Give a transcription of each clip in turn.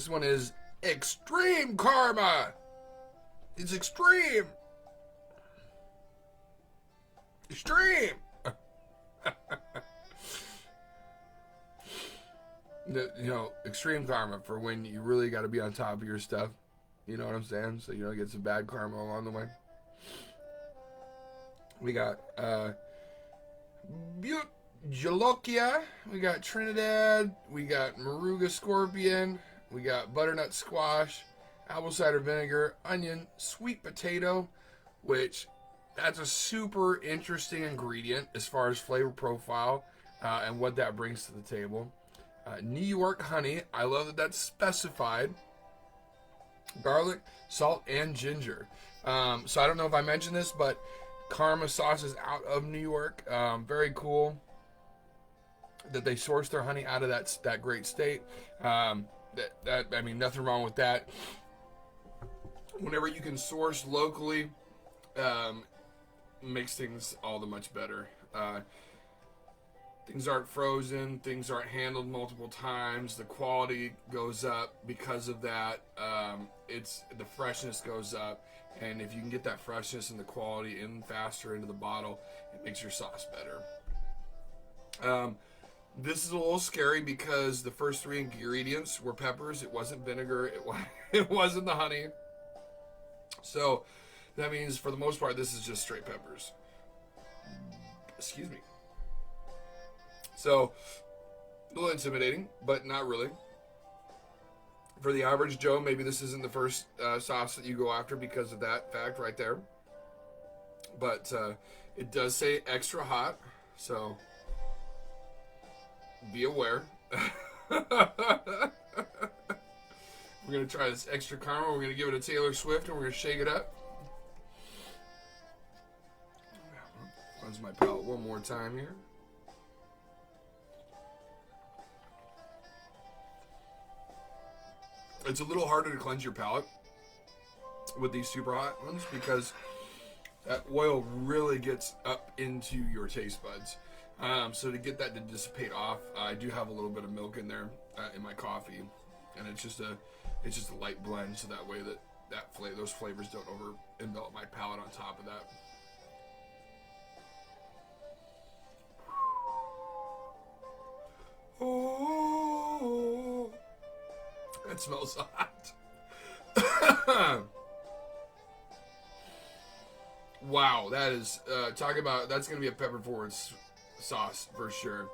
This one is Extreme Karma. It's extreme. Extreme. Extreme karma for when you really got to be on top of your stuff. You know what I'm saying? So you don't get some bad karma along the way. We got Jalokia. We got Trinidad. We got Moruga Scorpion. We got butternut squash, apple cider vinegar, onion, sweet potato, which that's a super interesting ingredient as far as flavor profile and what that brings to the table. New York honey. I love that that's specified. Garlic, salt, and ginger. So I don't know if I mentioned this, but Karma sauce is out of New York. Very cool that they source their honey out of that great state. I mean, nothing wrong with that. Whenever you can source locally, makes things all the much better. Things aren't frozen. Things aren't handled multiple times. The quality goes up because of that. The freshness goes up, and if you can get that freshness and the quality in faster into the bottle, it makes your sauce better. This is a little scary because the first three ingredients were peppers. It wasn't vinegar. It wasn't the honey. So that means for the most part, this is just straight peppers. Excuse me. So, a little intimidating, but not really. For the average Joe, maybe this isn't the first sauce that you go after because of that fact right there. But it does say extra hot, so be aware. We're going to try this extra karma. We're going to give it a Taylor Swift, and we're going to shake it up. Cleanse my palate one more time here. It's a little harder to cleanse your palate with these super hot ones because that oil really gets up into your taste buds. So to get that to dissipate off, I do have a little bit of milk in there in my coffee, and it's just a light blend, so that way those flavors don't over envelop my palate on top of that. Oh. It smells hot. Wow, that is that's gonna be a pepper forward sauce for sure.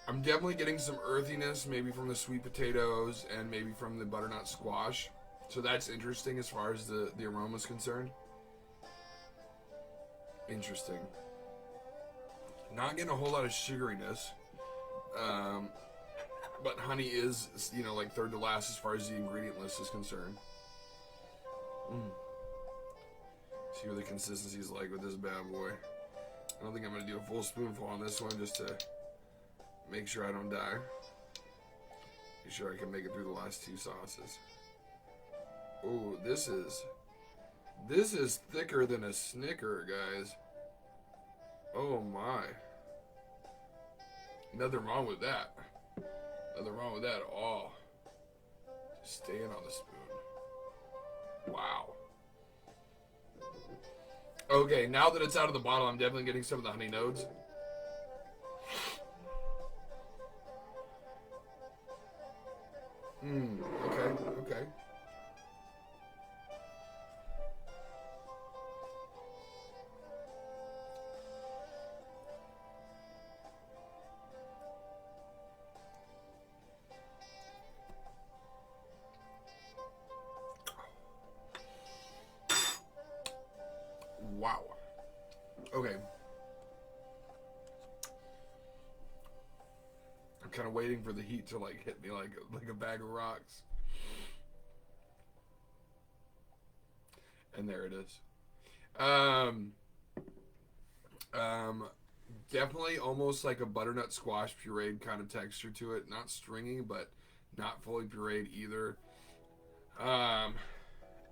I'm definitely getting some earthiness, maybe from the sweet potatoes and maybe from the butternut squash. So that's interesting as far as the aroma is concerned. Interesting. Not getting a whole lot of sugariness, but honey is, like third to last as far as the ingredient list is concerned. See what the consistency is like with this bad boy. I don't think I'm going to do a full spoonful on this one just to make sure I don't die. Be sure I can make it through the last two sauces. Oh, this is thicker than a Snicker, guys. Oh my. Nothing wrong with that. Nothing wrong with that at all. Just staying on the spoon. Wow. Okay, now that it's out of the bottle, I'm definitely getting some of the honey notes. Okay. Wow. Okay. I'm kind of waiting for the heat to hit me like a bag of rocks. And there it is. Definitely almost like a butternut squash pureed kind of texture to it. Not stringy, but not fully pureed either.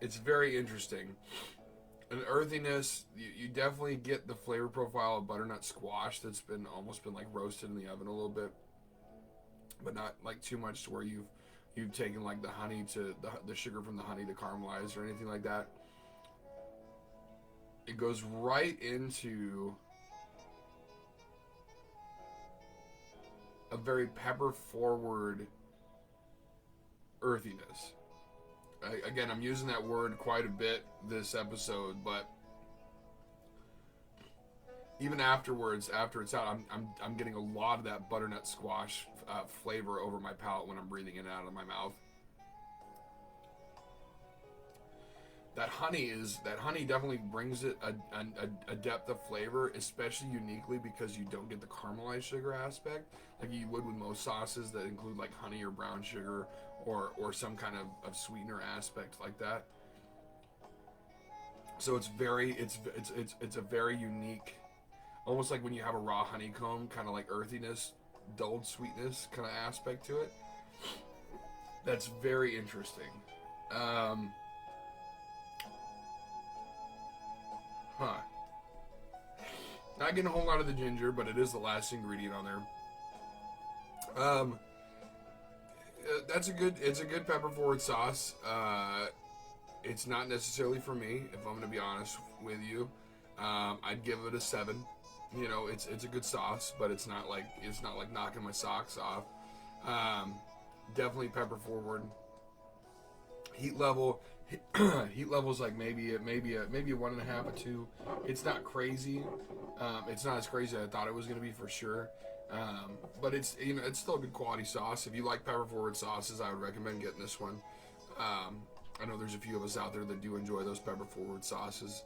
It's very interesting. An earthiness. You definitely get the flavor profile of butternut squash that's been almost been like roasted in the oven a little bit, but not like too much to where you've taken like the honey to the sugar from the honey to caramelize or anything like that. It goes right into a very pepper forward earthiness. Again, I'm using that word quite a bit this episode, but even afterwards, after it's out, I'm getting a lot of that butternut squash flavor over my palate when I'm breathing it out of my mouth. That honey definitely brings it a depth of flavor, especially uniquely because you don't get the caramelized sugar aspect like you would with most sauces that include like honey or brown sugar or some kind of sweetener aspect like that. So it's a very unique, almost like when you have a raw honeycomb, kind of like earthiness, dulled sweetness kind of aspect to it. That's very interesting. Not getting a whole lot of the ginger, but it is the last ingredient on there. It's a good pepper forward sauce. It's not necessarily for me, if I'm going to be honest with you. I'd give it a 7. You know, it's a good sauce, but it's not like knocking my socks off. Definitely pepper forward. Heat level is like maybe a 1.5, a 2. It's not crazy. It's not as crazy as I thought it was going to be for sure. But it's it's still a good quality sauce. If you like pepper forward sauces, I would recommend getting this one. I know there's a few of us out there that do enjoy those pepper forward sauces.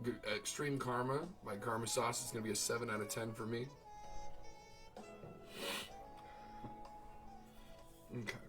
Good, Extreme Karma by Karma Sauce is going to be a 7 out of 10 for me. Okay.